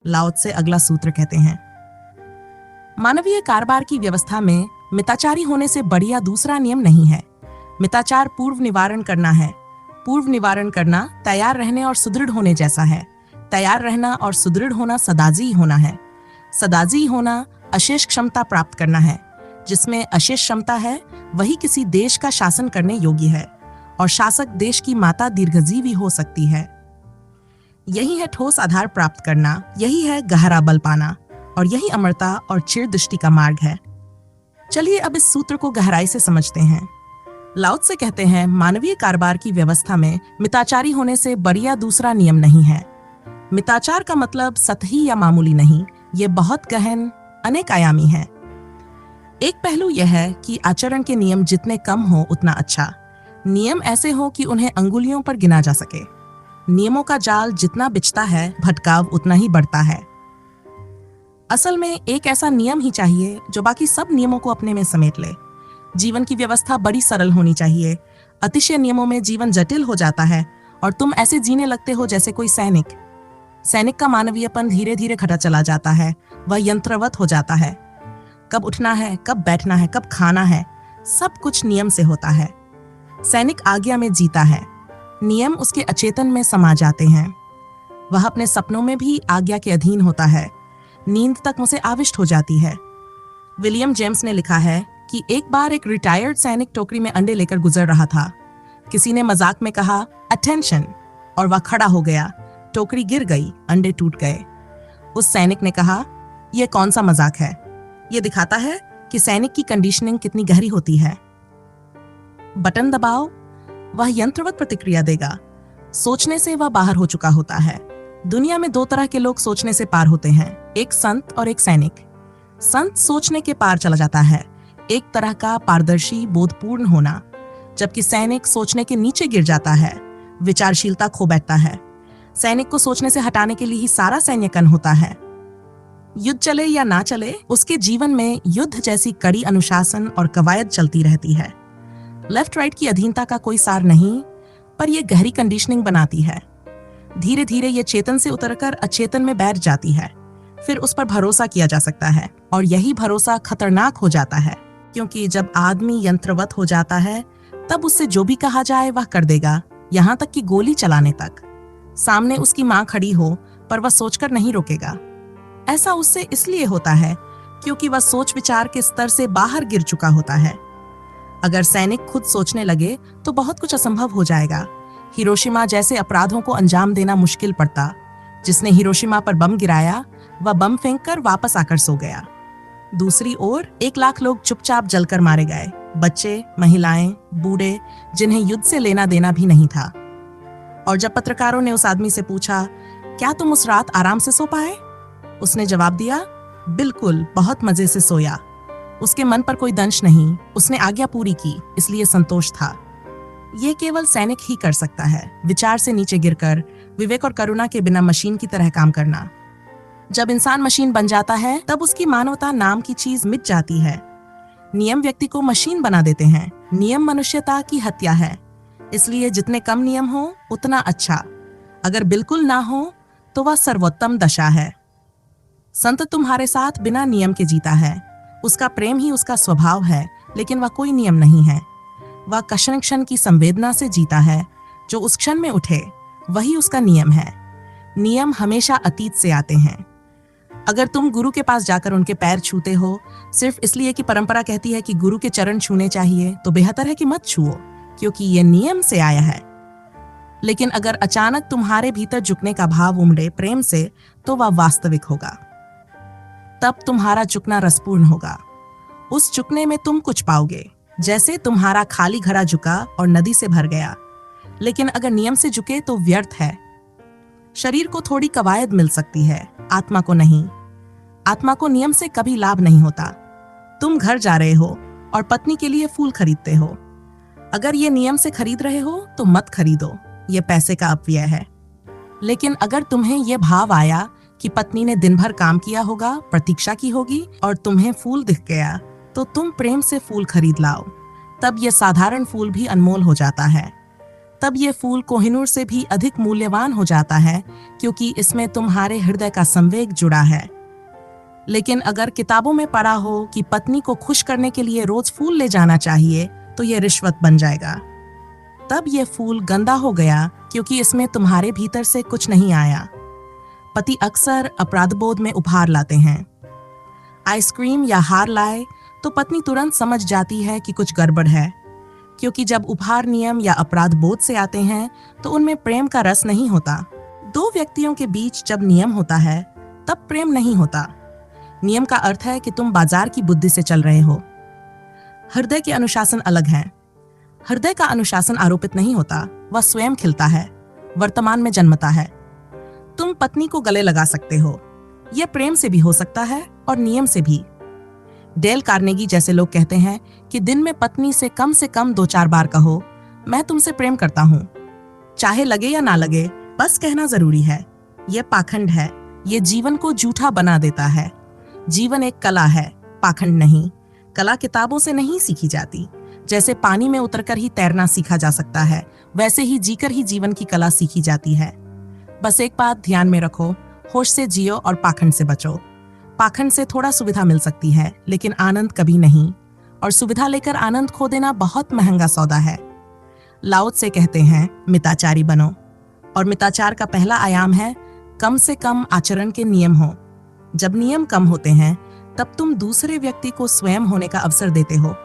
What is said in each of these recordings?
लाओ त्से अगला सूत्र कहते हैं, मानवीय कारोबार की व्यवस्था में मिताचारी होने से बढ़िया दूसरा नियम नहीं है। मिताचार पूर्व निवारण करना है। पूर्व निवारण करना तैयार रहने और सुदृढ़ होने जैसा है। तैयार रहना और सुदृढ़ होना सदाजी होना है। सदाजी होना अशेष क्षमता प्राप्त करना है। जिसमें अशेष क्षमता है वही किसी देश का शासन करने योग्य है और शासक देश की माता दीर्घजीवी हो सकती है। यही है ठोस आधार प्राप्त करना, यही है गहरा बल पाना और यही अमरता और चिरदृष्टि का मार्ग है। चलिए अब इस सूत्र को गहराई से समझते हैं। लाओ त्से कहते हैं, मानवीय कारोबार की व्यवस्था में मिताचारी होने से बढ़िया दूसरा नियम नहीं है। मिताचार का मतलब सतही या मामूली नहीं, ये बहुत गहन अनेक आयामी है। एक पहलू यह है कि आचरण के नियम जितने कम हो उतना अच्छा। नियम ऐसे हो कि उन्हें अंगुलियों पर गिना जा सके। नियमों का जाल जितना बिछता है, भटकाव उतना ही बढ़ता है। असल में एक ऐसा नियम ही चाहिए जो बाकी सब नियमों को अपने में समेट ले। जीवन की व्यवस्था बड़ी सरल होनी चाहिए। अतिशय नियमों में जीवन जटिल हो जाता है और तुम ऐसे जीने लगते हो जैसे कोई सैनिक। सैनिक का मानवीयपन धीरे धीरे घटा चला जाता है। वह यंत्रवत हो जाता है। कब उठना है, कब बैठना है, कब खाना है, सब कुछ नियम से होता है। सैनिक आज्ञा में जीता है। नियम उसके अचेतन में समा जाते हैं। वह अपने सपनों में भी आज्ञा के अधीन होता है। नींद तक मुझे आविष्ट हो जाती है। विलियम जेम्स ने लिखा है कि एक बार एक रिटायर्ड सैनिक टोकरी में अंडे लेकर गुजर रहा था। किसी ने मजाक में कहा अटेंशन और वह खड़ा हो गया। टोकरी गिर गई, अंडे टूट गए। उस सैनिक ने कहा, यह कौन सा मजाक है? यह दिखाता है कि सैनिक की कंडीशनिंग कितनी गहरी होती है। बटन दबाओ, वह यंत्रवत प्रतिक्रिया देगा। सोचने से वह बाहर हो चुका होता है। दुनिया में दो तरह के लोग सोचने से पार होते हैं, एक संत और एक सैनिक। संत सोचने के पार चला जाता है, एक तरह का पारदर्शी बोधपूर्ण होना, जबकि सैनिक सोचने के नीचे गिर जाता है, विचारशीलता खो बैठता है। सैनिक को सोचने से हटाने के लिए ही सारा सैन्यकन होता है। युद्ध चले या ना चले, उसके जीवन में युद्ध जैसी कड़ी अनुशासन और कवायद चलती रहती है। लेफ्ट राइट की अधीनता का कोई सार नहीं, पर यह गहरी कंडीशनिंग बनाती है। धीरे धीरे ये चेतन से उतरकर अचेतन में बैठ जाती है। फिर उस पर भरोसा किया जा सकता है और यही भरोसा खतरनाक हो जाता है, क्योंकि जब आदमी यंत्रवत हो जाता है तब उससे जो भी कहा जाए वह कर देगा, यहाँ तक कि गोली चलाने तक। सामने उसकी माँ खड़ी हो पर वह सोचकर नहीं रोकेगा। ऐसा उससे इसलिए होता है क्योंकि वह सोच विचार के स्तर से बाहर गिर चुका होता है। अगर सैनिक खुद सोचने लगे तो बहुत कुछ असंभव हो जाएगा। हिरोशिमा जैसे अपराधों को अंजाम देना मुश्किल पड़ता। जिसने हिरोशिमा पर बम गिराया वह बम फेंककर वापस आकर सो गया। दूसरी ओर 1 लाख लोग चुपचाप जलकर मारे गए, बच्चे, महिलाएं, बूढ़े, जिन्हें युद्ध से लेना देना भी नहीं था। और जब पत्रकारों ने उस आदमी से पूछा, क्या तुम उस रात आराम से सो पाए? उसने जवाब दिया, बिल्कुल, बहुत मजे से सोया। उसके मन पर कोई दंश नहीं, उसने आज्ञा पूरी की, इसलिए संतोष था। यह केवल सैनिक ही कर सकता है, विचार से नीचे गिरकर, विवेक और करुणा के बिना मशीन की तरह काम करना। जब इंसान मशीन बन जाता है तब उसकी मानवता नाम की चीज मिट जाती है। नियम व्यक्ति को मशीन बना देते हैं। नियम मनुष्यता की हत्या है। इसलिए जितने कम नियम हो उतना अच्छा। अगर बिल्कुल ना हो तो वह सर्वोत्तम दशा है। संत तुम्हारे साथ बिना नियम के जीता है। उसका प्रेम ही उसका स्वभाव है, लेकिन वह कोई नियम नहीं है। वह क्षण क्षण की संवेदना से जीता है। जो उस क्षण में उठे वही उसका नियम है। नियम हमेशा अतीत से आते हैं। अगर तुम गुरु के पास जाकर उनके पैर छूते हो सिर्फ इसलिए कि परंपरा कहती है कि गुरु के चरण छूने चाहिए, तो बेहतर है कि मत छुओ, क्योंकि यह नियम से आया है। लेकिन अगर अचानक तुम्हारे भीतर झुकने का भाव उमड़े प्रेम से, तो वह वास्तविक होगा। तब तुम्हारा झुकना रसपूर्ण होगा। उस झुकने में तुम कुछ पाओगे, जैसे तुम्हारा खाली घड़ा झुका और नदी से भर गया। लेकिन अगर नियम से झुके तो व्यर्थ है। शरीर को थोड़ी कवायद मिल सकती है, आत्मा को नहीं। आत्मा को नियम से कभी लाभ नहीं होता। तुम घर जा रहे हो और पत्नी के लिए फूल खरीदते हो। अगर ये नियम से खरीद रहे हो तो मत खरीदो, ये पैसे का अपव्यय है। लेकिन अगर तुम्हें यह भाव आया कि पत्नी ने दिन भर काम किया होगा, प्रतीक्षा की होगी और तुम्हें फूल दिख गया, तो तुम प्रेम से फूल खरीद लाओ। तब यह साधारण फूल भी अनमोल हो जाता है। तब ये फूल कोहिनूर से भी अधिक मूल्यवान हो जाता है, क्योंकि इसमें तुम्हारे हृदय का संवेग जुड़ा है। लेकिन अगर किताबों में पढ़ा हो कि पत्नी को खुश करने के लिए रोज फूल ले जाना चाहिए, तो ये रिश्वत बन जाएगा। तब ये फूल गंदा हो गया, क्योंकि इसमें तुम्हारे भीतर से कुछ नहीं आया। पति अक्सर अपराधबोध में उपहार लाते हैं। आइसक्रीम या हार लाए तो पत्नी तुरंत समझ जाती है कि कुछ गड़बड़ है, क्योंकि जब उपहार नियम या अपराध बोध से आते हैं तो उनमें प्रेम का रस नहीं होता। दो व्यक्तियों के बीच जब नियम होता है तब प्रेम नहीं होता। नियम का अर्थ है कि तुम बाजार की बुद्धि से चल रहे हो। हृदय के अनुशासन अलग है। हृदय का अनुशासन आरोपित नहीं होता, वह स्वयं खिलता है, वर्तमान में जन्मता है। तुम पत्नी को गले लगा सकते हो, यह प्रेम से भी हो सकता है और नियम से भी। डेल कार्नेगी जैसे लोग कहते हैं कि दिन में पत्नी से कम 2-4 बार कहो, मैं तुमसे प्रेम करता हूं। चाहे लगे या ना लगे, बस कहना जरूरी है। यह पाखंड है, यह जीवन को झूठा बना देता है। जीवन एक कला है, पाखंड नहीं। कला किताबों से नहीं सीखी जाती। जैसे पानी में उतरकर ही तैरना सीखा जा सकता है, वैसे ही जीकर ही जीवन की कला सीखी जाती है। बस एक बात ध्यान में रखो, होश से जियो और पाखंड से बचो। पाखंड से थोड़ा सुविधा मिल सकती है, लेकिन आनंद कभी नहीं। और सुविधा लेकर आनंद खो देना बहुत महंगा सौदा है। लाओ त्से कहते हैं, मिताचारी बनो। और मिताचार का पहला आयाम है कम से कम आचरण के नियम हो। जब नियम कम होते हैं तब तुम दूसरे व्यक्ति को स्वयं होने का अवसर देते हो।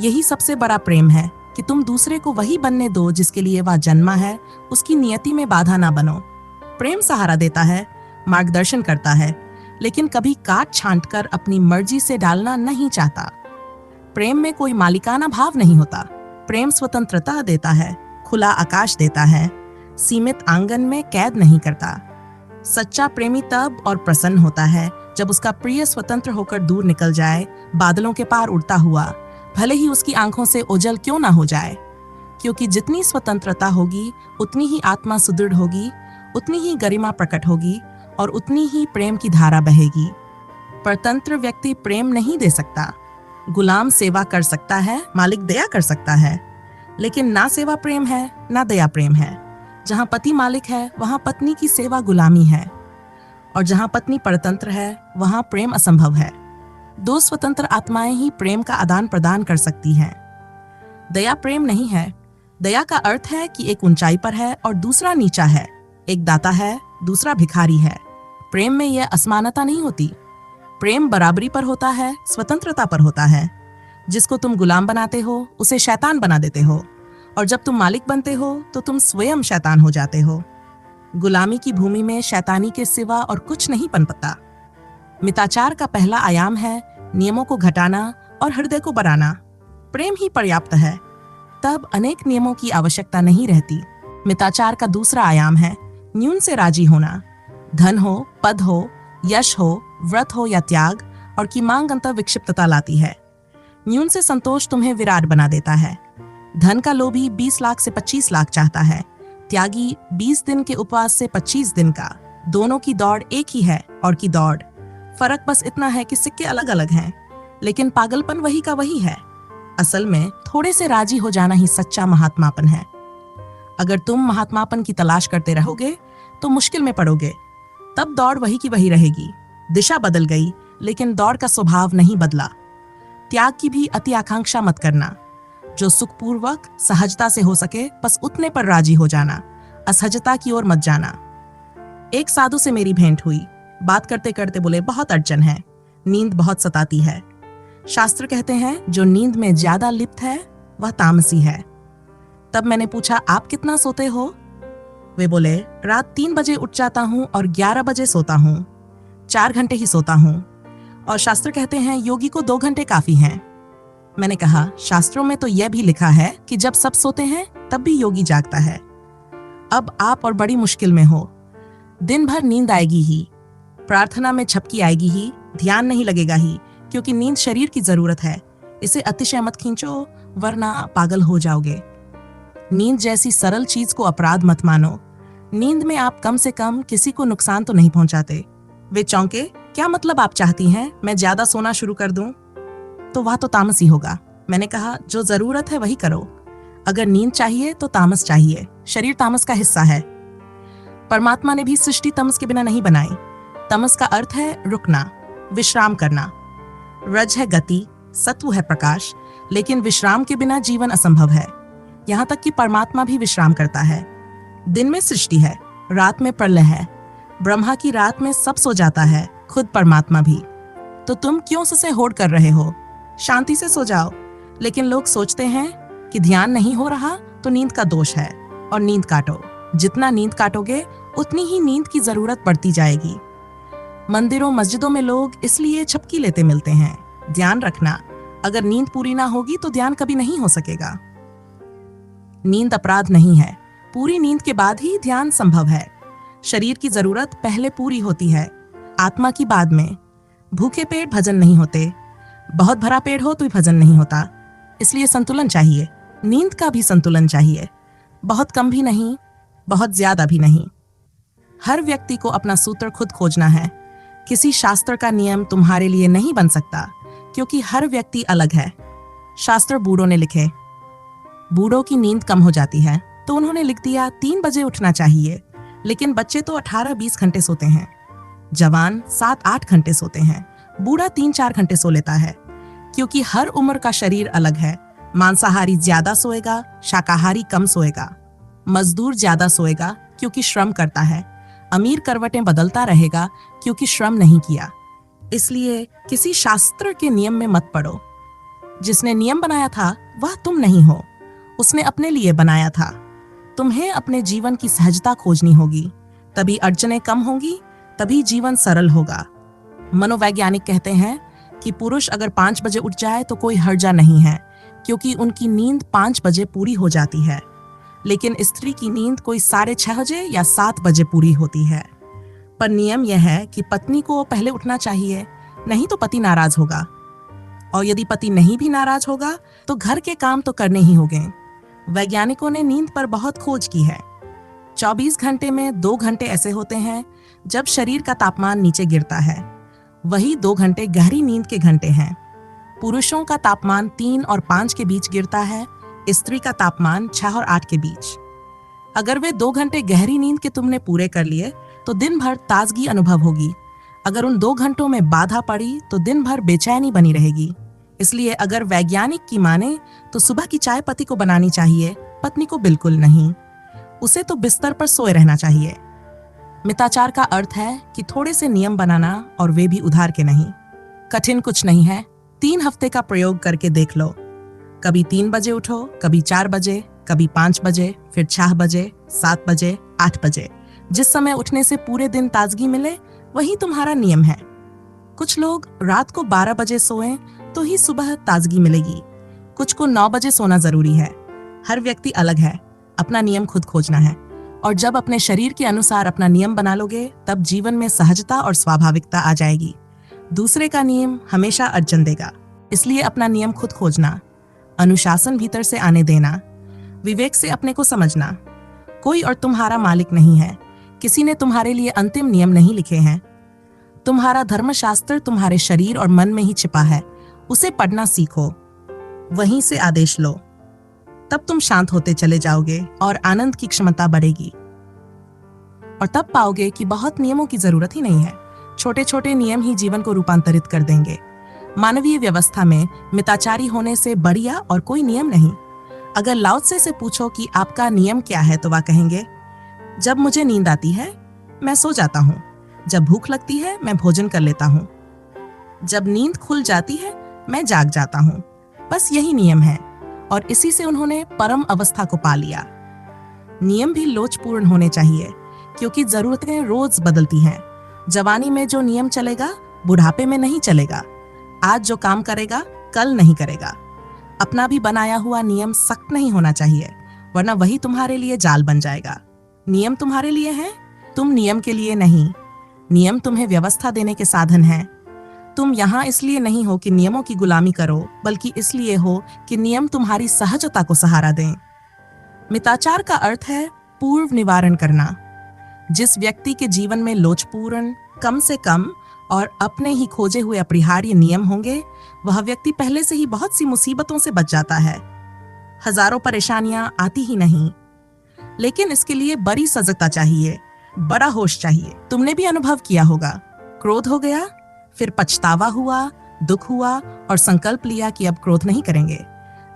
यही सबसे बड़ा प्रेम है कि तुम दूसरे को वही बनने दो जिसके लिए वह जन्मा है, उसकी नियति में बाधा ना बनो। प्रेम सहारा देता है, मार्गदर्शन करता है, लेकिन कभी काट छांट कर अपनी मर्जी से डालना नहीं चाहता। प्रेम में कोई मालिकाना भाव नहीं होता। प्रेम स्वतंत्रता देता है, खुला आकाश देता है, सीमित आंगन में कैद नहीं करता। सच्चा प्रेमी तब और प्रसन्न होता है जब उसका प्रिय स्वतंत्र होकर दूर निकल जाए, बादलों के पार उड़ता हुआ, भले ही उसकी आंखों से ओझल क्यों ना हो जाए। क्योंकि जितनी स्वतंत्रता होगी उतनी ही आत्मा सुदृढ़ होगी, उतनी ही गरिमा प्रकट होगी और उतनी ही प्रेम की धारा बहेगी। परतंत्र व्यक्ति प्रेम नहीं दे सकता। गुलाम सेवा कर सकता है, मालिक दया कर सकता है, लेकिन ना सेवा प्रेम है ना दया प्रेम है। जहाँ पति मालिक है वहाँ पत्नी की सेवा गुलामी है, और जहाँ पत्नी परतंत्र है वहाँ प्रेम असंभव है। दो स्वतंत्र आत्माएं ही प्रेम का आदान प्रदान कर सकती हैं। दया प्रेम नहीं है। दया का अर्थ है कि एक ऊंचाई पर है और दूसरा नीचा है, एक दाता है, दूसरा भिखारी है। प्रेम में यह असमानता नहीं होती। प्रेम बराबरी पर होता है, स्वतंत्रता पर होता है। जिसको तुम गुलाम बनाते हो उसे शैतान बना देते हो, और जब तुम मालिक बनते हो तो तुम स्वयं शैतान हो जाते हो। गुलामी की भूमि में शैतानी के सिवा और कुछ नहीं पनपता। मिताचार का पहला आयाम है नियमों को घटाना और हृदय को बढ़ाना। प्रेम ही पर्याप्त है, तब अनेक नियमों की आवश्यकता नहीं रहती। मिताचार का दूसरा आयाम है न्यून से राजी होना। धन हो, पद हो, यश हो, व्रत हो या त्याग, और की मांग अंतर विक्षिप्तता लाती है। न्यून से संतोष तुम्हें विराट बना देता है। धन का लोभी 20 लाख से 25 लाख चाहता है, त्यागी 20 दिन के उपवास से 25 दिन का। दोनों की दौड़ एक ही है, और की दौड़ फर्क बस इतना है कि सिक्के अलग अलग हैं, लेकिन पागलपन वही का वही है। असल में थोड़े से राजी हो जाना ही सच्चा महात्मापन है। अगर तुम महात्मापन की तलाश करते रहोगे तो मुश्किल में पड़ोगे। तब दौड़ वही की वही रहेगी। दिशा बदल गई, लेकिन दौड़ का स्वभाव नहीं बदला। त्याग की भी अति आकांक्षा मत करना। जो सुखपूर्वक सहजता से हो सके बस उतने पर राजी हो जाना, असहजता की ओर मत जाना। एक साधु से मेरी भेंट हुई। बात करते करते बोले, बहुत अड़चन है, नींद बहुत सताती है। शास्त्र कहते हैं जो नींद में ज्यादा लिप्त है वह तामसी है। तब मैंने पूछा, आप कितना सोते हो? वे बोले, रात 3 बजे उठ जाता हूँ और 11 बजे सोता हूँ। 4 घंटे ही सोता हूँ, और शास्त्र कहते हैं योगी को 2 घंटे काफी हैं। मैंने कहा, शास्त्रों में तो यह भी लिखा है कि जब सब सोते हैं तब भी योगी जागता है। अब आप और बड़ी मुश्किल में हो। दिन भर नींद आएगी ही, प्रार्थना में झपकी आएगी ही, ध्यान नहीं लगेगा ही, क्योंकि नींद शरीर की जरूरत है। इसे अतिशय मत खींचो, वरना पागल हो जाओगे। नींद जैसी सरल चीज को अपराध मत मानो। नींद में आप कम से कम किसी को नुकसान तो नहीं पहुंचाते। वे चौंके, क्या मतलब आप चाहती हैं मैं ज्यादा सोना शुरू कर दूं? तो वह तो तामसी होगा। मैंने कहा, जो जरूरत है वही करो। अगर नींद चाहिए तो तामस चाहिए। शरीर तामस का हिस्सा है। परमात्मा ने भी सृष्टि तमस के बिना नहीं बनाई। तमस का अर्थ है रुकना, विश्राम करना। रज है गति, सत्व है प्रकाश, लेकिन विश्राम के बिना जीवन असंभव है। यहाँ तक कि परमात्मा भी विश्राम करता है। दिन में सृष्टि है, रात में प्रलय है। ब्रह्मा की रात में सब सो जाता है, खुद परमात्मा भी। तो तुम क्यों ससे होड़ कर रहे हो? शांति से सो जाओ। लेकिन लोग सोचते हैं कि ध्यान नहीं हो रहा तो नींद का दोष है, और नींद काटो। जितना नींद काटोगे उतनी ही नींद की जरूरत बढ़ती जाएगी। मंदिरों मस्जिदों में लोग इसलिए झपकी लेते मिलते हैं। ध्यान रखना, अगर नींद पूरी ना होगी तो ध्यान कभी नहीं हो सकेगा। नींद अपराध नहीं है, पूरी नींद के बाद ही ध्यान संभव है। शरीर की जरूरत पहले पूरी होती है, आत्मा की बाद में। भूखे पेट भजन नहीं होते, बहुत भरा पेट हो तो भी भजन नहीं होता। इसलिए संतुलन चाहिए। नींद का भी संतुलन चाहिए, बहुत कम भी नहीं, बहुत ज्यादा भी नहीं। हर व्यक्ति को अपना सूत्र खुद खोजना है। किसी शास्त्र का नियम तुम्हारे लिए नहीं बन सकता, क्योंकि हर व्यक्ति अलग है। शास्त्र बूढ़ों ने लिखे। बूढ़ों की नींद कम हो जाती है तो उन्होंने लिख दिया 3 बजे उठना चाहिए, लेकिन बच्चे तो 18-20 घंटे सोते हैं। जवान 7-8 घंटे सोते हैं, बूढ़ा 3-4 घंटे सो लेता है। क्योंकि हर उम्र का शरीर अलग है। मांसाहारी ज्यादा सोएगा, शाकाहारी कम सोएगा। मजदूर ज्यादा सोएगा क्योंकि श्रम करता है। अमीर करवटें बदलता रहेगा क्योंकि श्रम नहीं किया। इसलिए किसी शास्त्र के नियम में मत पड़ो। जिसने नियम बनाया था वह तुम नहीं हो, उसने अपने लिए बनाया था। तुम्हें अपने जीवन की सहजता खोजनी होगी, तभी अड़चनें कम होंगी, तभी जीवन सरल होगा। मनोवैज्ञानिक कहते हैं कि पुरुष अगर 5 बजे उठ जाए तो कोई हर्जा नहीं है, क्योंकि उनकी नींद 5 बजे पूरी हो जाती है। लेकिन स्त्री की नींद कोई 6:30 बजे या 7 बजे पूरी होती है। पर नियम यह है कि पत्नी को पहले उठना चाहिए, नहीं तो पति नाराज होगा। और यदि पति नहीं भी नाराज होगा तो घर के काम तो करने ही होंगे। वैज्ञानिकों ने नींद पर बहुत खोज की है। 24 घंटे में 2 घंटे ऐसे होते हैं जब शरीर का तापमान नीचे गिरता है। वही 2 घंटे गहरी नींद के घंटे हैं। पुरुषों का तापमान 3 और 5 के बीच गिरता है, स्त्री का तापमान 6 और 8 के बीच। अगर वे 2 घंटे गहरी नींद के तुमने पूरे कर लिए तो दिन भर ताजगी अनुभव होगी। अगर उन 2 घंटों में बाधा पड़ी तो दिन भर बेचैनी बनी रहेगी। इसलिए अगर वैज्ञानिक की माने तो सुबह की चाय पति को बनानी चाहिए, पत्नी को बिल्कुल नहीं। उसे तो बिस्तर पर सोए रहना चाहिए। मिताचार का अर्थ है कि थोड़े से नियम बनाना, और वे भी उधार के नहीं। कठिन कुछ नहीं है, 3 हफ्ते का प्रयोग करके देख लो। कभी 3 बजे उठो, कभी 4 बजे, कभी 5 बजे, फिर 6 बजे, 7 बजे, 8 बजे। जिस समय उठने से पूरे दिन ताजगी मिले वही तुम्हारा नियम है। कुछ लोग रात को 12 बजे सोएं तो ही सुबह ताजगी मिलेगी। कुछ को 9 बजे सोना जरूरी है। हर व्यक्ति अलग है, अपना नियम खुद खोजना है। और जब अपने शरीर के अनुसार अपना नियम बना लोगे तब जीवन में सहजता और स्वाभाविकता आ जाएगी। दूसरे का नियम हमेशा अड़चन देगा, इसलिए अपना नियम खुद खोजना, अनुशासन भीतर से आने देना, विवेक से अपने को समझना। कोई और तुम्हारा मालिक नहीं है, किसी ने तुम्हारे लिए अंतिम नियम नहीं लिखे हैं। तुम्हारा धर्मशास्त्र तुम्हारे शरीर और मन में ही छिपा है, उसे पढ़ना सीखो, वहीं से आदेश लो। तब तुम शांत होते चले जाओगे और आनंद की क्षमता बढ़ेगी। और तब पाओगे कि बहुत नियमों की जरूरत ही नहीं है, छोटे छोटे नियम ही जीवन को रूपांतरित कर देंगे। मानवीय व्यवस्था में मिताचारी होने से बढ़िया और कोई नियम नहीं। अगर लाओत्से से पूछो कि आपका नियम क्या है तो वह कहेंगे, जब मुझे नींद आती है मैं सो जाता हूँ, जब भूख लगती है मैं भोजन कर लेता हूँ, जब नींद खुल जाती है मैं जाग जाता हूँ। बस यही नियम है, और इसी से उन्होंने परम अवस्था को पा लिया। नियम भी लोचपूर्ण होने चाहिए, क्योंकि जरूरतें रोज बदलती हैं। जवानी में जो नियम चलेगा बुढ़ापे में नहीं चलेगा। आज जो काम करेगा कल नहीं करेगा। अपना भी बनाया हुआ नियम सख्त नहीं होना चाहिए, वरना वही तुम्हारे लिए जाल बन जाएगा। नियम तुम्हारे लिए है, तुम नियम के लिए नहीं। नियम तुम्हें व्यवस्था देने के साधन हैं। तुम यहाँ इसलिए नहीं हो कि नियमों की गुलामी करो, बल्कि इसलिए हो कि नियम तुम्हारी सहजता को सहारा दें। मिताचार का अर्थ है पूर्व निवारण करना। जिस व्यक्ति के जीवन में लोचपूर्ण, कम से कम और अपने ही खोजे हुए अपरिहार्य नियम होंगे, वह व्यक्ति पहले से ही बहुत सी मुसीबतों से बच जाता है। हजारों परेशानियां आती ही नहीं, लेकिन इसके लिए बड़ी सजगता चाहिए, बड़ा होश चाहिए। तुमने भी अनुभव किया होगा, क्रोध हो गया, फिर पछतावा हुआ, दुख हुआ और संकल्प लिया कि अब क्रोध नहीं करेंगे,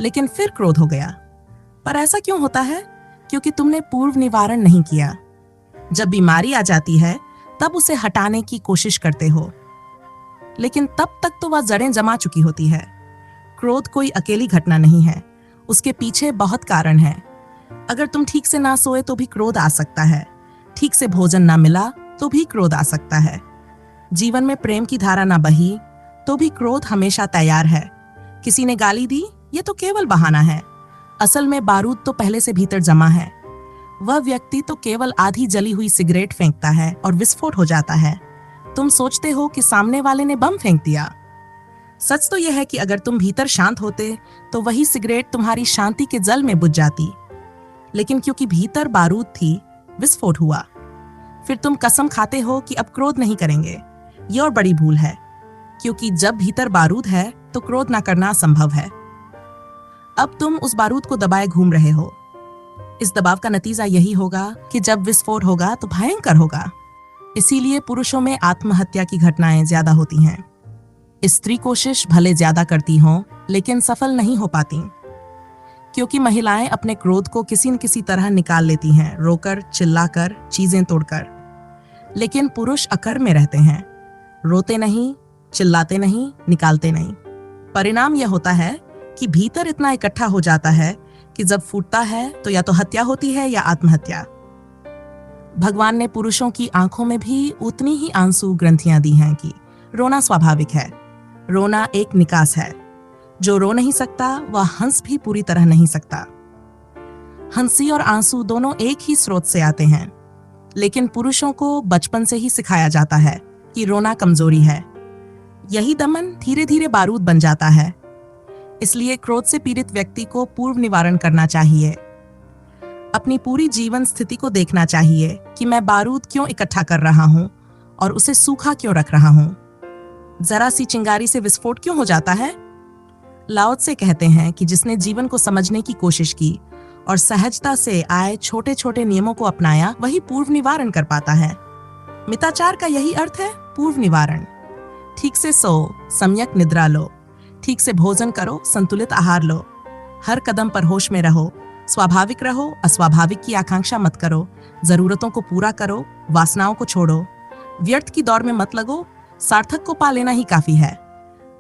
लेकिन फिर क्रोध हो गया। पर ऐसा क्यों होता है? क्योंकि तुमने पूर्व निवारण नहीं किया। जब बीमारी आ जाती है तब उसे हटाने की कोशिश करते हो, लेकिन तब तक तो वह जड़ें जमा चुकी होती है। क्रोध कोई अकेली घटना नहीं है, उसके पीछे बहुत कारण है। अगर तुम ठीक से ना सोए तो भी क्रोध आ सकता है, ठीक से भोजन ना मिला तो भी क्रोध आ सकता है, जीवन में प्रेम की धारा ना बही तो भी क्रोध हमेशा तैयार है। किसी ने गाली दी, ये तो केवल बहाना है, असल में बारूद तो पहले से भीतर जमा है। वह व्यक्ति तो केवल आधी जली हुई सिगरेट फेंकता है और विस्फोट हो जाता है। तुम सोचते हो कि सामने वाले ने बम फेंक दिया। सच तो यह है कि अगर तुम भीतर शांत होते तो वही सिगरेट तुम्हारी शांति के जल में बुझ जाती, लेकिन क्योंकि भीतर बारूद थी, विस्फोट हुआ। फिर तुम कसम खाते हो कि अब क्रोध नहीं करेंगे। ये और बड़ी भूल है, क्योंकि जब भीतर बारूद है तो क्रोध ना करना असंभव है। अब तुम उस बारूद को दबाए घूम रहे हो। इस दबाव का नतीजा यही होगा कि जब विस्फोट होगा तो भयंकर होगा। इसीलिए पुरुषों में आत्महत्या की घटनाएं ज्यादा होती हैं। स्त्री कोशिश भले ज्यादा करती हों, लेकिन सफल नहीं हो पाती, क्योंकि महिलाएं अपने क्रोध को किसी न किसी तरह निकाल लेती हैं, रोकर, चिल्लाकर, चीजें तोड़कर। लेकिन पुरुष अकर में रहते हैं, रोते नहीं, चिल्लाते नहीं, निकालते नहीं। परिणाम यह होता है कि भीतर इतना इकट्ठा हो जाता है कि जब फूटता है तो या तो हत्या होती है या आत्महत्या। भगवान ने पुरुषों की आंखों में भी उतनी ही आंसू ग्रंथियां दी हैं कि रोना स्वाभाविक है। रोना एक निकास है। जो रो नहीं सकता वह हंस भी पूरी तरह नहीं सकता। हंसी और आंसू दोनों एक ही स्रोत से आते हैं, लेकिन पुरुषों को बचपन से ही सिखाया जाता है कि रोना कमजोरी है। यही दमन धीरे धीरे बारूद बन जाता है। इसलिए क्रोध से पीड़ित व्यक्ति को पूर्व निवारण करना चाहिए। अपनी पूरी जीवन स्थिति को देखना चाहिए कि मैं बारूद क्यों इकट्ठा कर रहा हूं और उसे सूखा क्यों रख रहा हूं। जरा सी चिंगारी से विस्फोट क्यों हो जाता है? लाओ त्से कहते हैं कि जिसने जीवन को समझने की कोशिश की और सहजता से आए छोटे छोटे नियमों को अपनाया, वही पूर्व निवारण कर पाता है। मिताचार का यही अर्थ है, पूर्व निवारण। ठीक से सो, सम्यक निद्रा लो, ठीक से भोजन करो, संतुलित आहार लो, हर कदम पर होश में रहो, स्वाभाविक रहो, अस्वाभाविक की आकांक्षा मत करो, जरूरतों को पूरा करो, वासनाओं को छोड़ो, व्यर्थ की दौड़ में मत लगो, सार्थक को पा लेना ही काफी है।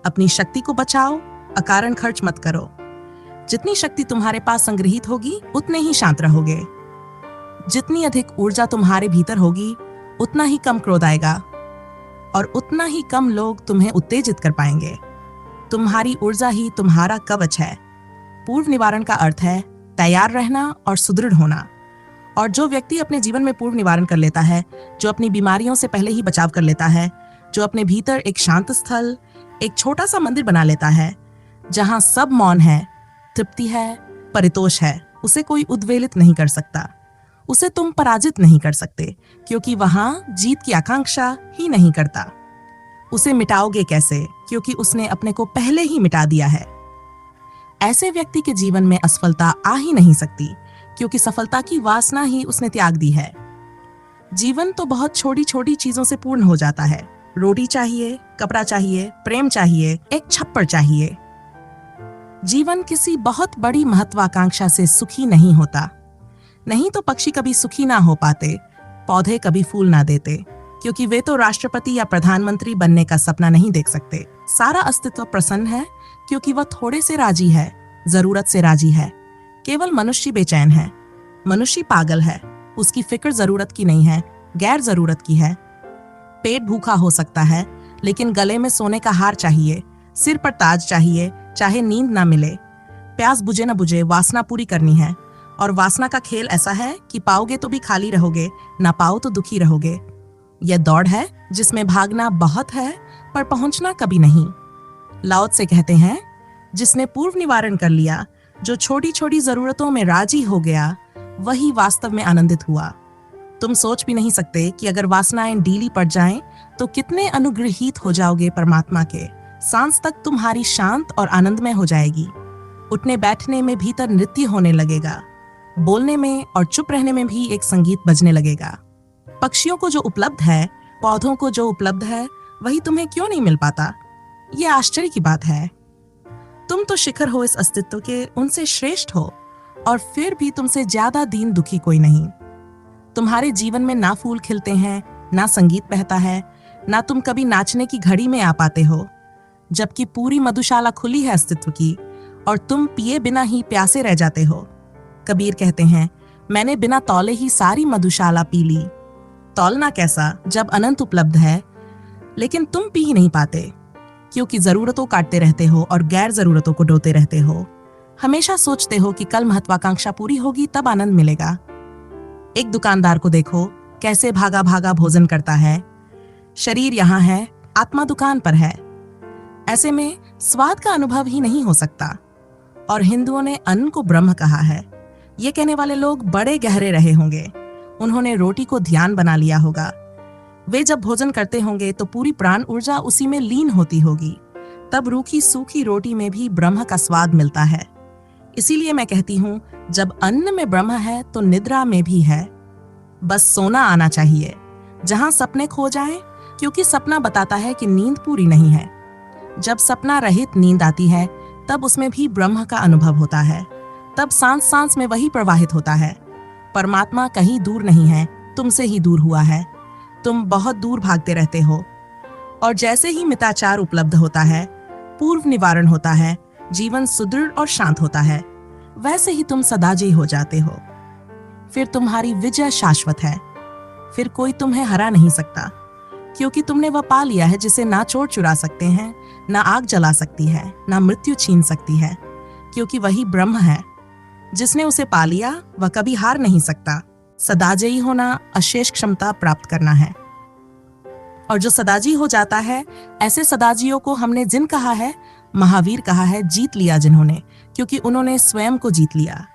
अपनी शक्ति को बचाओ, अकारण खर्च मत करो। जितनी शक्ति तुम्हारे पास संग्रहित होगी उतने ही शांत रहोगे। जितनी अधिक ऊर्जा तुम्हारे भीतर होगी उतना ही कम क्रोध आएगा और उतना ही कम लोग तुम्हें उत्तेजित कर पाएंगे। तुम्हारी ऊर्जा ही तुम्हारा कवच है। पूर्व निवारण का अर्थ है तैयार रहना और सुदृढ़ होना। और जो व्यक्ति अपने जीवन में पूर्व निवारण कर लेता है, जो अपनी बीमारियों से पहले ही बचाव कर लेता है, जो अपने भीतर एक शांत स्थल, एक छोटा सा मंदिर बना लेता है जहां सब मौन है, तृप्ति है, परितोष है, उसे कोई उद्वेलित नहीं कर सकता। उसे तुम पराजित नहीं कर सकते, क्योंकि वहां जीत की आकांक्षा ही नहीं करता। उसे मिटाओगे कैसे? क्योंकि उसने अपने को पहले ही मिटा दिया है। ऐसे व्यक्ति के जीवन में असफलता आ ही नहीं सकती, क्योंकि सफलता की वासना ही उसने त्याग दी है। जीवन तो बहुत छोटी छोटी चीजों से पूर्ण हो जाता है। रोटी चाहिए, कपड़ा चाहिए, प्रेम चाहिए, एक छप्पर चाहिए। जीवन किसी बहुत बड़ी महत्वाकांक्षा से सुखी नहीं होता। नहीं तो पक्षी कभी सुखी ना हो पाते, पौधे कभी फूल ना देते, क्योंकि वे तो राष्ट्रपति या प्रधानमंत्री बनने का सपना नहीं देख सकते। सारा अस्तित्व प्रसन्न है क्योंकि वह थोड़े से राजी है, जरूरत से राजी है। केवल मनुष्य बेचैन है। मनुष्य पागल है। उसकी फिक्र जरूरत की नहीं है, गैर जरूरत की है। पेट भूखा हो सकता है, लेकिन गले में सोने का हार चाहिए, सिर पर ताज चाहिए, चाहे नींद ना मिले। प्यास बुझे न बुझे, वासना पूरी करनी है। और वासना का खेल ऐसा है कि पाओगे तो भी खाली रहोगे, ना पाओ तो दुखी रहोगे। यह दौड़ है जिसमें भागना बहुत है पर पहुंचना कभी नहीं। लाओ त्से कहते हैं, जिसने पूर्व निवारण कर लिया, जो छोटी छोटी जरूरतों में राजी हो गया, वही वास्तव में आनंदित हुआ। तुम सोच भी नहीं सकते कि अगर वासनाएं ढीली पड़ जाएं, तो कितने अनुग्रहित हो जाओगे परमात्मा के। सांस तक तुम्हारी शांत और आनंदमय हो जाएगी। उठने बैठने में भीतर नृत्य होने लगेगा। बोलने में और चुप रहने में भी एक संगीत बजने लगेगा। पक्षियों को जो उपलब्ध है, पौधों को जो उपलब्ध है, वही तुम्हें क्यों नहीं मिल पाता? ये आश्चर्य की बात है। तुम तो शिखर हो इस अस्तित्व के, उनसे श्रेष्ठ हो, और फिर भी तुमसे ज्यादा दीन दुखी कोई नहीं। तुम्हारे जीवन में ना फूल खिलते हैं, ना संगीत बहता है, ना तुम कभी नाचने की घड़ी में आ पाते हो, जबकि पूरी मधुशाला खुली है अस्तित्व की, और तुम पिए बिना ही प्यासे रह जाते हो। कबीर कहते हैं, मैंने बिना तौले ही सारी मधुशाला पी ली। तौलना कैसा, जब अनंत उपलब्ध है, लेकिन तुम पी ही नहीं पाते, क्योंकि जरूरतों काटते रहते हो और गैर जरूरतों को ढोते रहते हो। हमेशा सोचते हो कि कल महत्वाकांक्षा पूरी होगी तब आनंद मिलेगा। एक दुकानदार को देखो, कैसे भागा भागा भोजन करता है। शरीर यहाँ है, आत्मा दुकान पर है। ऐसे में स्वाद का अनुभव ही नहीं हो सकता। और हिंदुओं ने अन्न को ब्रह्म कहा है। ये कहने वाले लोग बड़े गहरे रहे होंगे। उन्होंने रोटी को ध्यान बना लिया होगा। वे जब भोजन करते होंगे तो पूरी प्राण ऊर्जा उसी में लीन होती होगी। तब रूखी सूखी रोटी में भी ब्रह्म का स्वाद मिलता है। इसीलिए मैं कहती हूँ, जब अन्न में ब्रह्म है तो निद्रा में भी है। बस सोना आना चाहिए, जहां सपने खो जाएं, क्योंकि सपना बताता है कि नींद पूरी नहीं है। जब सपना रहित नींद आती है, तब उसमें भी ब्रह्म का अनुभव होता है। तब सांस सांस में वही प्रवाहित होता है। परमात्मा कहीं दूर नहीं है, तुमसे ही दूर हुआ है। तुम बहुत दूर भागते रहते हो। और जैसे ही मिताचार उपलब्ध होता है, पूर्व निवारण होता है, जीवन सुदृढ़ और शांत होता है, वैसे ही तुम सदाजयी हो जाते हो। फिर तुम्हारी विजय शाश्वत है। फिर कोई तुम्हें हरा नहीं सकता, क्योंकि तुमने वह पा लिया है जिसे ना चोर चुरा सकते हैं, ना आग जला सकती है, ना मृत्यु छीन सकती है, क्योंकि वही ब्रह्म है। जिसने उसे पा लिया वह कभी हार नहीं सकता। सदाजयी होना अशेष क्षमता प्राप्त करना है। और जो सदाजयी हो जाता है, ऐसे सदाजियों को हमने जिन कहा है, महावीर कहा है, जीत लिया जिन्होंने, क्योंकि उन्होंने स्वयं को जीत लिया।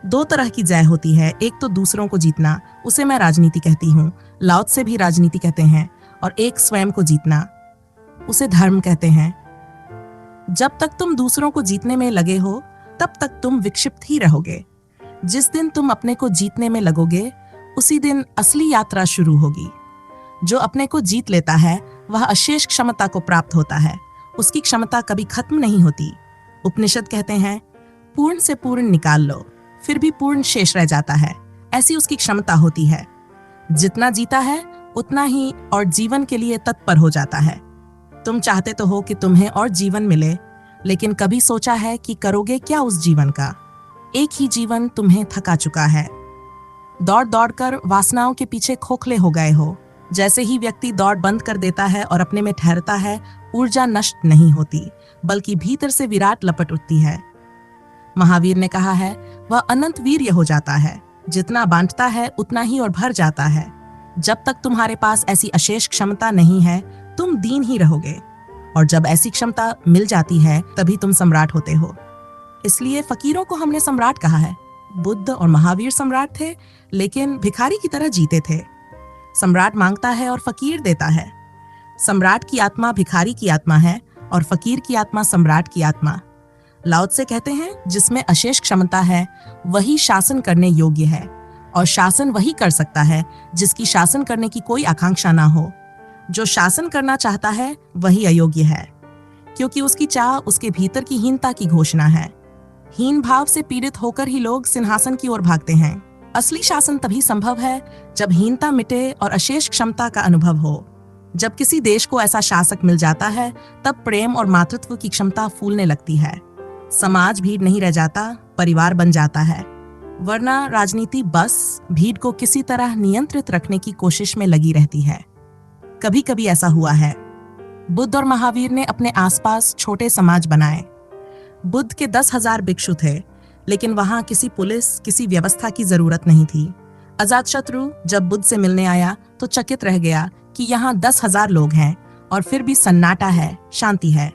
दो तरह की जय होती है, एक तो दूसरों को जीतना, उसे मैं राजनीति कहती हूँ, लाओ त्से भी राजनीति कहते हैं, और एक स्वयं को जीतना, उसे धर्म कहते हैं। जब तक तुम दूसरों को जीतने में लगे हो, तब तक तुम विक्षिप्त ही रहोगे। जिस दिन तुम अपने को जीतने में लगोगे, उसी दिन असली यात्रा शुरू होगी। जो अपने को जीत लेता है, वह अशेष क्षमता को प्राप्त होता है। उसकी क्षमता कभी खत्म नहीं होती। उपनिषद कहते हैं, पूर्ण से पूर्ण निकाल लो, फिर भी पूर्ण शेष रह जाता है। ऐसी उसकी क्षमता होती है। जितना जीता है उतना ही और जीवन के लिए तत्पर हो जाता है। तुम चाहते तो हो कि तुम्हें और जीवन मिले, लेकिन कभी सोचा है कि करोगे क्या उस जीवन का? एक ही जीवन तुम्हें थका चुका है। दौड़ दौड़कर वासनाओं के पीछे खोखले हो गए हो। जैसे ही व्यक्ति दौड़ बंद कर देता है और अपने में ठहरता है, ऊर्जा नष्ट नहीं होती, बल्कि भीतर से विराट लपट उठती है। महावीर ने कहा है, वह अनंत वीर्य हो जाता है। जितना बांटता है उतना ही और भर जाता है। जब तक तुम्हारे पास ऐसी अशेष क्षमता नहीं है, तुम दीन ही रहोगे, और जब ऐसी क्षमता मिल जाती है, तभी तुम सम्राट होते हो। इसलिए फकीरों को हमने सम्राट कहा है। बुद्ध और महावीर सम्राट थे, लेकिन भिखारी की तरह जीते थे। सम्राट मांगता है और फकीर देता है। सम्राट की आत्मा भिखारी की आत्मा है, और फकीर की आत्मा सम्राट की आत्मा। लाओ त्से कहते हैं, जिसमें अशेष क्षमता है वही शासन करने योग्य है, और शासन वही कर सकता है जिसकी शासन करने की कोई आकांक्षा ना हो। जो शासन करना चाहता है वही अयोग्य है, क्योंकि उसकी चाह उसके भीतर की हीनता की घोषणा है। हीन भाव से पीड़ित होकर ही लोग सिंहासन की ओर भागते हैं। असली शासन तभी संभव है जब हीनता मिटे और अशेष क्षमता का अनुभव हो। जब किसी देश को ऐसा शासक मिल जाता है, तब प्रेम और मातृत्व की क्षमता फूलने लगती है। समाज भीड़ नहीं रह जाता, परिवार बन जाता है। वरना राजनीति बस भीड़ को किसी तरह नियंत्रित रखने की कोशिश में लगी रहती है। कभी कभी ऐसा हुआ है। बुद्ध और महावीर ने अपने आसपास छोटे समाज बनाए। बुद्ध के 10,000 भिक्षु थे, लेकिन वहां किसी पुलिस, किसी व्यवस्था की जरूरत नहीं थी। अजातशत्रु जब बुद्ध से मिलने आया तो चकित रह गया कि यहाँ 10,000 लोग हैं और फिर भी सन्नाटा है, शांति है।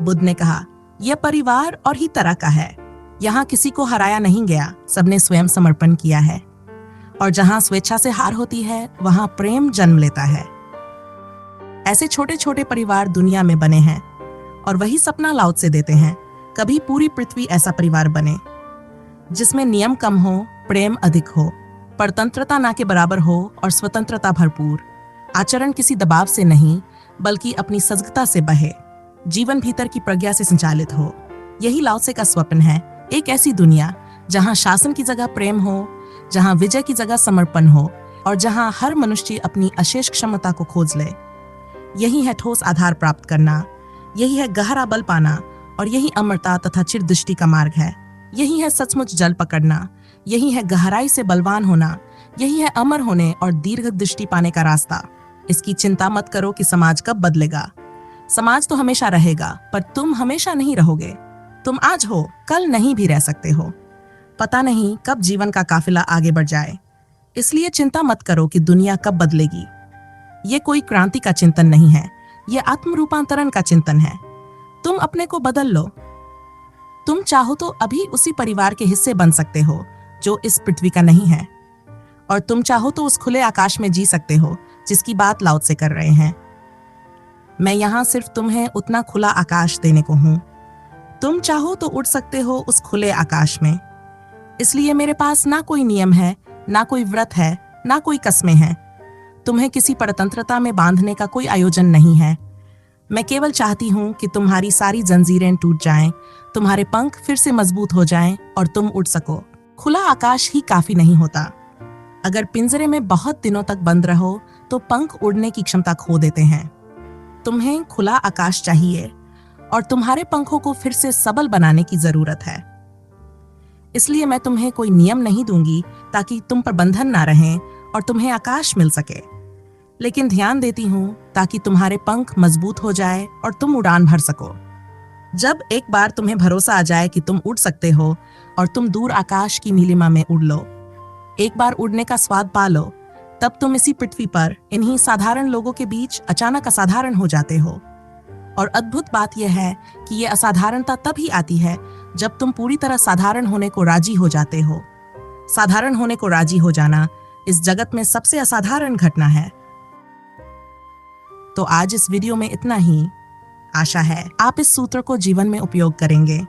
बुद्ध ने कहा, यह परिवार और ही तरह का है। यहाँ किसी को हराया नहीं गया, सबने स्वयं समर्पण किया है। और जहाँ स्वेच्छा से हार होती है, वहाँ प्रेम जन्म लेता है। ऐसे छोटे छोटे परिवार दुनिया में बने हैं, और वही सपना लाओ त्से देते हैं। कभी पूरी पृथ्वी ऐसा परिवार बने जिसमें नियम कम हो, प्रेम अधिक हो, परतंत्रता ना के बराबर हो और स्वतंत्रता भरपूर। आचरण किसी दबाव से नहीं बल्कि अपनी सजगता से बहे, जीवन भीतर की प्रज्ञा से संचालित हो। यही लाओ त्से का स्वप्न है, एक ऐसी दुनिया जहां शासन की जगह प्रेम हो, जहां विजय की जगह समर्पण हो और जहां हर मनुष्य अपनी अशेष क्षमता को खोज ले। यही है ठोस आधार प्राप्त करना, यही है गहरा बल पाना और यही अमरता तथा चिरदृष्टि का मार्ग है। यही है सचमुच जल पकड़ना, यही है गहराई से बलवान होना, यही है अमर होने और दीर्घ दृष्टि पाने का रास्ता। इसकी चिंता मत करो कि समाज कब बदलेगा। समाज तो हमेशा रहेगा, पर तुम हमेशा नहीं रहोगे। तुम आज हो, कल नहीं भी रह सकते हो। पता नहीं कब जीवन का काफिला आगे बढ़ जाए, इसलिए चिंता मत करो कि दुनिया कब बदलेगी। ये कोई क्रांति का चिंतन नहीं है, ये आत्म रूपांतरण का चिंतन है। तुम अपने को बदल लो। तुम चाहो तो अभी उसी परिवार के हिस्से बन सकते हो जो इस पृथ्वी का नहीं है, और तुम चाहो तो उस खुले आकाश में जी सकते हो जिसकी बात लाओ त्से कर रहे हैं। मैं यहाँ सिर्फ तुम्हें उतना खुला आकाश देने को हूँ। तुम चाहो तो उड़ सकते हो उस खुले आकाश में। इसलिए मेरे पास ना कोई नियम है, ना कोई व्रत है, ना कोई कस्में हैं। तुम्हें किसी परतंत्रता में बांधने का कोई आयोजन नहीं है। मैं केवल चाहती हूँ कि तुम्हारी सारी जंजीरें टूट जाएं, तुम्हारे पंख फिर से मजबूत हो जाएं और तुम उड़ सको। खुला आकाश ही काफी नहीं होता। अगर पिंजरे में बहुत दिनों तक बंद रहो तो पंख उड़ने की क्षमता खो देते हैं। तुम्हें खुला आकाश चाहिए और तुम्हारे पंखों को फिर से सबल बनाने की जरूरत है। इसलिए मैं तुम्हें कोई नियम नहीं दूंगी ताकि तुम पर बंधन ना रहें और तुम्हें आकाश मिल सके, लेकिन ध्यान देती हूँ ताकि तुम्हारे पंख मजबूत हो जाए और तुम उड़ान भर सको। जब एक बार तुम्हें भरोसा आ जाए कि तुम उड़ सकते हो और तुम दूर आकाश की नीलिमा में उड़ लो, एक बार उड़ने का स्वाद पा लो, तब तुम इसी पृथ्वी पर इन्हीं साधारण लोगों के बीच अचानक असाधारण हो जाते हो। और अद्भुत बात यह है कि यह असाधारणता तब ही आती है जब तुम पूरी तरह साधारण होने को राजी हो जाते हो। साधारण होने को राजी हो जाना इस जगत में सबसे असाधारण घटना है। तो आज इस वीडियो में इतना ही। आशा है आप इस सूत्र को जीवन में उपयोग करेंगे,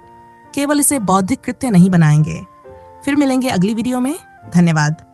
केवल इसे बौद्धिक कृत्य नहीं बनाएंगे। फिर मिलेंगे अगली वीडियो में। धन्यवाद।